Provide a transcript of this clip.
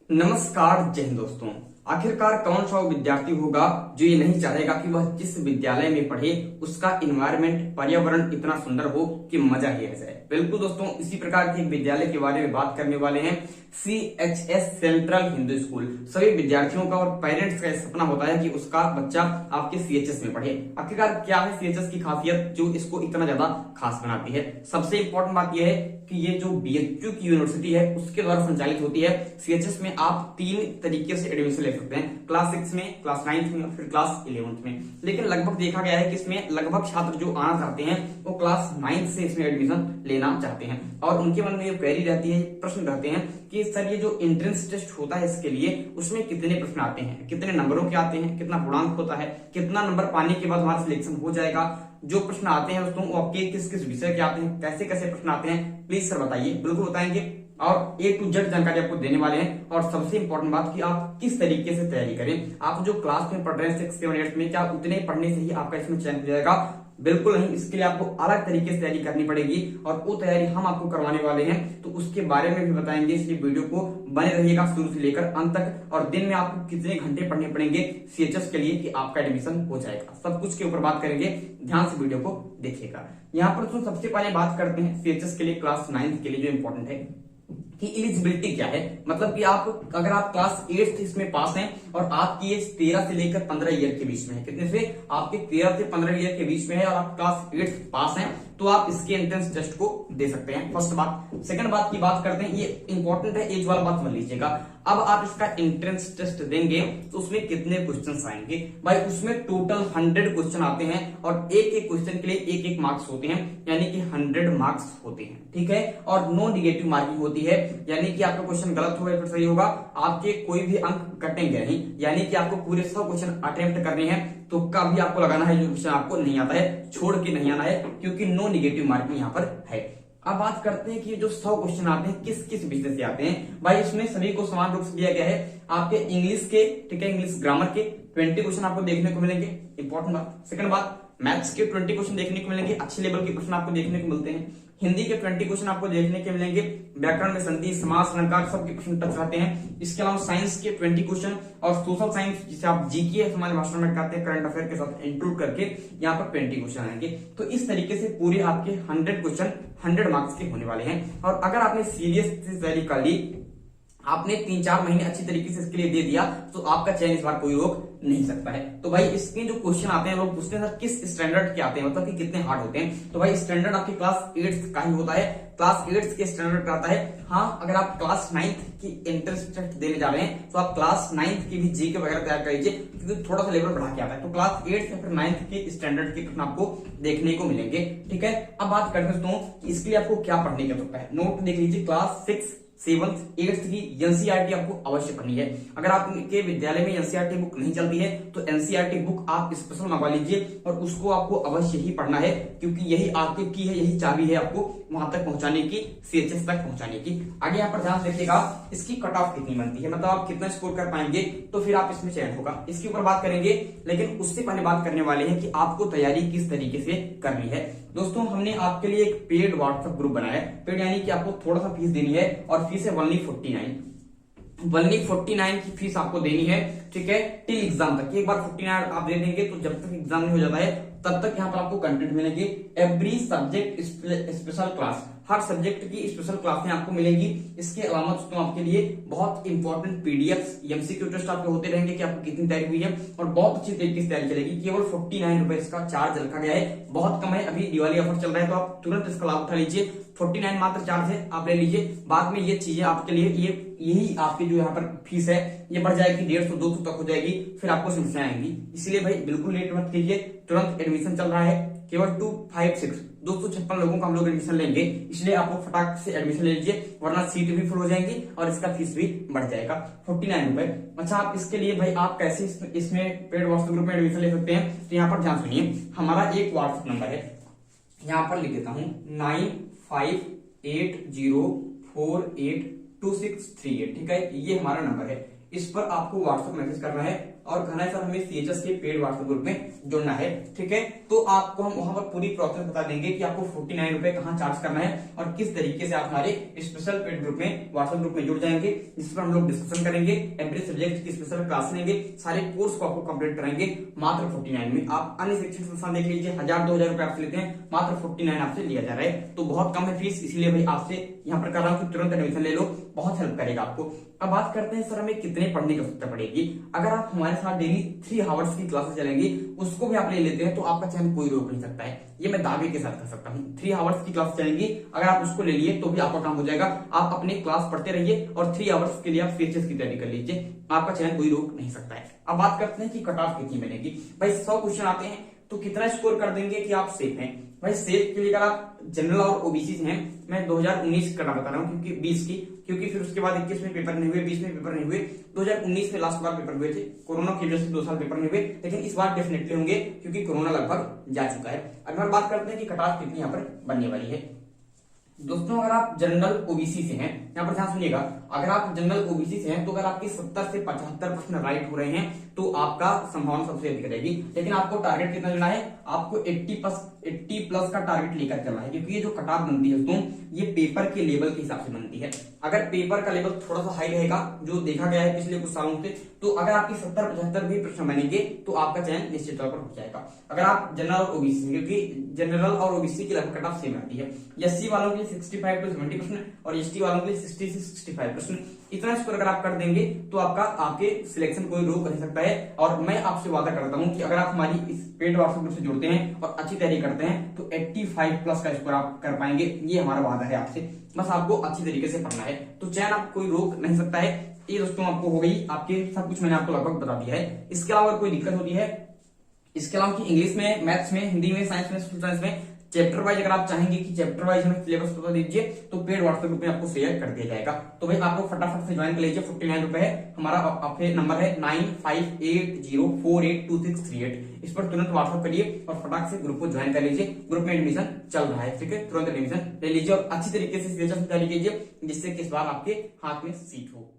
नमस्कार जय हिंद दोस्तों। आखिरकार कौन सा वो विद्यार्थी होगा जो ये नहीं चाहेगा कि वह जिस विद्यालय में पढ़े उसका इन्वायरमेंट पर्यावरण इतना सुंदर हो कि मजा ही आ जाए। बिल्कुल दोस्तों, इसी प्रकार के एक विद्यालय के बारे में बात करने वाले हैं। CHS central Hindu school. सभी विद्यार्थियों का और पेरेंट्स का सपना होता है कि उसका बच्चा आपके CHS में पढ़े। आखिरकार क्या है CHS की खासियत जो इसको इतना ज्यादा खास बनाती है? सबसे इंपॉर्टेंट बात यह है कि ये जो BHU की यूनिवर्सिटी है उसके द्वारा संचालित होती है। CHS में आप 3 तरीके से एडमिशन ले सकते हैं, क्लास 6 में, क्लास 9 में और फिर क्लास 11th में। लेकिन लगभग देखा गया है कि इसमें लगभग छात्र जो आना चाहते हैं वो क्लास 9 से इसमें एडमिशन लेना चाहते हैं और उनके मन में ये क्वेरी रहती है, प्रश्न रहते हैं कि सर ये जो एंट्रेंस टेस्ट होता है इसके लिए उसमें कितने प्रश्न आते हैं, कितने नंबरों के आते हैं, कितना पूर्णांक होता है, कितना नंबर पाने के बाद हमारा सिलेक्शन हो जाएगा। जो प्रश्न आते हैं दोस्तों वो आपके किस किस विषय के आते हैं, कैसे कैसे प्रश्न आते हैं, प्लीज सर बताइए। बिल्कुल बताएंगे और A to Z जानकारी आपको देने वाले हैं। और सबसे इंपॉर्टेंट बात कि आप किस तरीके से तैयारी करें। आप जो क्लास में पढ़ रहे हैं 6, 7, 8 में, क्या उतने पढ़ने से ही आपका इसमें चयन हो जाएगा? बिल्कुल नहीं, इसके लिए आपको अलग तरीके से तैयारी करनी पड़ेगी और वो तैयारी हम आपको करवाने वाले हैं, तो उसके बारे में भी बताएंगे। इसलिए वीडियो को बने रहिएगा शुरू से लेकर अंत तक। और दिन में आपको कितने घंटे पढ़ने पड़ेंगे CHS के लिए कि आपका एडमिशन हो जाएगा, सब कुछ के ऊपर बात करेंगे। ध्यान से वीडियो को देखिएगा। यहाँ पर तो सबसे पहले बात करते हैं CHS के लिए क्लास 9 के लिए जो इंपॉर्टेंट है कि एलिजिबिलिटी क्या है। मतलब कि आप अगर आप क्लास 8 इसमें पास हैं और आपकी एज 13 से लेकर 15 ईयर के बीच में है, कितने से? आपके 13 से 15 ईयर के बीच में है और आप क्लास 8 पास हैं तो आप इसके एंट्रेंस टेस्ट को दे सकते हैं। फर्स्ट बात। सेकंड बात की बात करते हैं, ये इंपॉर्टेंट है, एज वाला बात समझ लीजिएगा। अब आप इसका एंट्रेंस टेस्ट देंगे तो उसमें कितने क्वेश्चन आएंगे? भाई उसमें टोटल 100 क्वेश्चन आते हैं और एक एक क्वेश्चन के लिए एक एक मार्क्स होते हैं, यानी कि 100 मार्क्स होते हैं, ठीक है। और नो निगेटिव मार्किंग होती है, यानी कि आपका क्वेश्चन गलत होगा फिर सही होगा, आपके कोई भी अंक कटेंगे नहीं। यानी कि आपको पूरे 100 क्वेश्चन अटेम्प्ट करने हैं, तुक्का भी आपको लगाना है, जो क्वेश्चन आपको नहीं आता है छोड़ के नहीं आना है, क्योंकि नो निगेटिव मार्किंग यहाँ पर है। अब बात करते हैं कि जो 100 क्वेश्चन आते हैं किस किस विषय से आते हैं। भाई इसमें सभी को समान रूप से दिया गया है। आपके इंग्लिश के, ठीक है, इंग्लिश ग्रामर के 20 क्वेश्चन आपको देखने को मिलेंगे, इंपॉर्टेंट बात। सेकंड बात, मैथ्स के 20 क्वेश्चन देखने को मिलेंगे, अच्छे लेवल के प्रश्न आपको देखने को मिलते हैं। हिंदी के 20 क्वेश्चन आपको देखने के मिलेंगे, व्याकरण में संधि, समास, अलंकार सबके प्रश्न टच रहते हैं। इसके अलावा साइंस के 20 क्वेश्चन और सोशल साइंस जिसे आप जीके हमारे भाषा में कहते हैं, करंट अफेयर के साथ इंक्लूड करके यहाँ पर 20 क्वेश्चन आएंगे। तो इस तरीके से पूरे आपके 100 क्वेश्चन 100 मार्क्स के होने वाले हैं। और अगर आपने सीरियस तैयारी कर ली, आपने 3-4 महीने अच्छी तरीके से इसके लिए दे दिया, तो आपका चयन इस बार कोई रोक नहीं सकता है। तो भाई इसके जो क्वेश्चन आते हैं लोग पूछते हैं सर किस स्टैंडर्ड के आते हैं, मतलब कि कितने हार्ड होते हैं। तो भाई स्टैंडर्ड आपके क्लास 8 का ही होता है, क्लास 8 के स्टैंडर्ड का आता है। हाँ, अगर आप क्लास 9 की एंट्रेंस टेस्ट देने जा रहे हैं तो आप क्लास 9 की भी जीके वगैरह तैयार कर लीजिए, क्योंकि थोड़ा सा लेवल बढ़ा के आता है। तो क्लास 8 या फिर 9 के स्टैंडर्ड के प्रश्न आपको देखने को मिलेंगे, ठीक है। अब बात करते हैं कि इसके लिए आपको क्या पढ़ने की आवश्यकता है। नोट देख लीजिए, क्लास 6, 7, 8 की NCERT आपको अवश्य पढ़नी है। अगर आपके विद्यालय में NCERT बुक नहीं चलती है तो NCERT बुक आप स्पेशल मंगवा लीजिए और उसको आपको अवश्य ही पढ़ना है, क्योंकि यही आपकी की है, यही चाबी है आपको वहां तक पहुंचाने की, CHS तक पहुंचाने की। आगे यहाँ पर ध्यान रखिएगा, इसकी कट ऑफ कितनी बनती है, मतलब आप कितना स्कोर कर पाएंगे तो फिर आप इसमें चयन होगा, इसके ऊपर बात करेंगे। लेकिन उससे पहले बात करने वाले हैं कि आपको तैयारी किस तरीके से करनी है। दोस्तों हमने आपके लिए एक पेड व्हाट्सएप ग्रुप बनाया है, पेड यानी कि आपको थोड़ा सा फीस देनी है और फीस है only 49 की फीस आपको देनी है, ठीक है, टिल एग्जाम तक। एक बार 49 आप दे देंगे तो जब तक एग्जाम नहीं हो जाता है तब तक यहाँ पर आपको कंटेंट मिलेंगे। एवरी सब्जेक्ट स्पेशल क्लास, हर सब्जेक्ट की स्पेशल क्लासें आपको मिलेंगी। इसके अलावा दोस्तों आपके लिए बहुत इंपॉर्टेंट पीडीएफ, MCQ टेस्ट आपके होते रहेंगे कि आपको कितनी तैयारी हुई है और बहुत अच्छी तरीके से तैयारी चलेगी। केवल 49 रुपए इसका चार्ज रखा गया है, बहुत कम है, अभी दिवाली ऑफर चल रहा है तो आप तुरंत इसका लाभ उठा लीजिए। 49 मात्र चार्ज है, आप ले लीजिए। बाद में ये चीजें आपके लिए यही आपकी जो यहाँ पर फीस है ये बढ़ जाएगी, 150-200 तक हो जाएगी, फिर आपको समस्याएं आएंगी। इसलिए भाई बिल्कुल लेट मत कीजिए, तुरंत एडमिशन चल रहा है। केवल 256 लोगों का हम लोग एडमिशन लेंगे, इसलिए आप लोग फटाक से एडमिशन ले लीजिए, वरना सीट भी फुल हो जाएंगी और इसका फीस भी बढ़ जाएगा। 49 रुपए। अच्छा, आप इसके लिए भाई आप कैसे इसमें पेड व्हाट्सएप ग्रुप में एडमिशन ले सकते हैं, तो यहाँ पर ध्यान सुनिए। हमारा एक व्हाट्सएप नंबर है, यहाँ पर लिख देता हूँ 9580482638, ठीक है, ये हमारा नंबर है। इस पर आपको व्हाट्सएप मैसेज करना है और कहना है सर हमें सीएचएस के पेड व्हाट्सएप ग्रुप में जुड़ना है, ठीक है। तो आपको हम वहां पर पूरी प्रोसेस बता देंगे कि आपको 49 रुपए कहाँ चार्ज करना है और किस तरीके से आप हमारे स्पेशल पेड ग्रुप में व्हाट्सएप ग्रुप में जुड़ जाएंगे, जिस पर हम लोग डिस्कशन करेंगे, एवरी सब्जेक्ट की स्पेशल क्लास लेंगे, सारे कोर्स को आपको कंप्लीट कराएंगे मात्र 49 में। आप अन्य शिक्षण संस्थान देख लीजिए 1000-2000 रुपए आपसे लेते हैं, मात्र 49 आपसे लिया जा रहा है, तो बहुत कम है फीस, इसीलिए भाई आपसे यहाँ पर कर रहा हूँ कि तुरंत एडमिशन ले लो, बहुत हेल्प करेगा आपको। अब बात करते हैं सर हमें कितने पढ़ने की आवश्यकता पड़ेगी। अगर आप हमारे साथ डेली 3 आवर्स की क्लासेस चलेंगी, उसको भी आप ले लेते हैं तो आपका चयन कोई रोक नहीं सकता है, ये मैं दावे के साथ कर सकता हूँ। 3 आवर्स की क्लास चलेंगी, अगर आप उसको ले लिए तो भी आपका काम हो जाएगा। आप अपनी क्लास पढ़ते रहिए और 3 आवर्स के लिए आप सीएचएस की तैयारी कर लीजिए, आपका चयन कोई रोक नहीं सकता है। अब बात करते हैं कि कट ऑफ कितनी मिलेगी। भाई 100 क्वेश्चन आते हैं तो कितना स्कोर कर देंगे कि आप सेफ हैं। भाई सेफ के लिए अगर आप जनरल और ओबीसी से हैं, मैं 2019 करना बता रहा हूँ क्योंकि 20 की, क्योंकि फिर उसके बाद 21 में पेपर नहीं हुए, 20 में पेपर नहीं हुए, 2019 में लास्ट बार पेपर हुए थे, कोरोना की वजह से 2 साल पेपर नहीं हुए, लेकिन इस बार डेफिनेटली होंगे क्योंकि कोरोना लगभग जा चुका है। अब हम बात करते हैं कि कट ऑफ कितनी यहाँ पर बनने वाली है। दोस्तों अगर आप जनरल ओबीसी से हैं, यहाँ पर ध्यान सुनिएगा, अगर आप जनरल ओबीसी से हैं तो अगर आपके 70 से 75 प्रश्न राइट हो रहे हैं तो आपका संभावना सबसे अधिक रहेगी। लेकिन आपको टारगेट कितना लेना है, आपको 80 प्लस का टारगेट लेकर चलना है, क्योंकि ये जो कट ऑफ बनती है दोस्तों ये पेपर के लेवल के हिसाब से बनती है। अगर पेपर का लेवल थोड़ा सा हाई रहेगा, जो देखा गया है पिछले कुछ सालों से, तो अगर आपकी 70-75 भी प्रश्न बनेंगे तो आपका चयन निश्चित तौर पर हो जाएगा। अगर आप जनरल और ओबीसी, क्योंकि जनरल और ओबीसी की लगभग कट ऑफ सेम आती है, एससी वालों के लिए 65 to 70 प्रश्न और एसटी वालों के लिए 60 से 65 प्रश्न, इतना स्कोर अगर आप कर देंगे तो आपके सिलेक्शन कोई रोक नहीं सकता है। और मैं आपसे वादा करता हूं कि अगर आप हमारी इस पेड व्हाट्सएप ग्रुप से जुड़ते हैं और अच्छी तैयारी करते हैं तो 85 प्लस का स्कोर आप कर पाएंगे, ये हमारा वादा है आपसे। बस आपको अच्छी तरीके से पढ़ना है, तो चयन आप कोई रोक नहीं सकता है। ये दोस्तों आपको हो गई, आपके सब कुछ मैंने आपको लगभग बता दिया है। इसके अलावा कोई दिक्कत होती है, इसके अलावा कि इंग्लिश में, मैथ्स में, हिंदी में, साइंस में, सोशल साइंस में चैप्टर वाइज अगर आप चाहेंगे कि चैप्टर वाइज हमें सिलेबस बता दीजिए तो पेड व्हाट्सएप ग्रुप में आपको शेयर कर दिया जाएगा। तो भाई आप लोग फटाफट से ज्वाइन कर लीजिए, 49 रुपए है हमारा। आपके नंबर है 9580482638, इस पर तुरंत व्हाट्सएप करिए और फटाक से ग्रुप को ज्वाइन कर लीजिए। ग्रुप में एडमिशन चल रहा है, ठीक है, तुरंत एडमिशन ले लीजिए और अच्छी तरीके से तैयारी कीजिए जिससे कि इस बार आपके हाथ में सीट हो।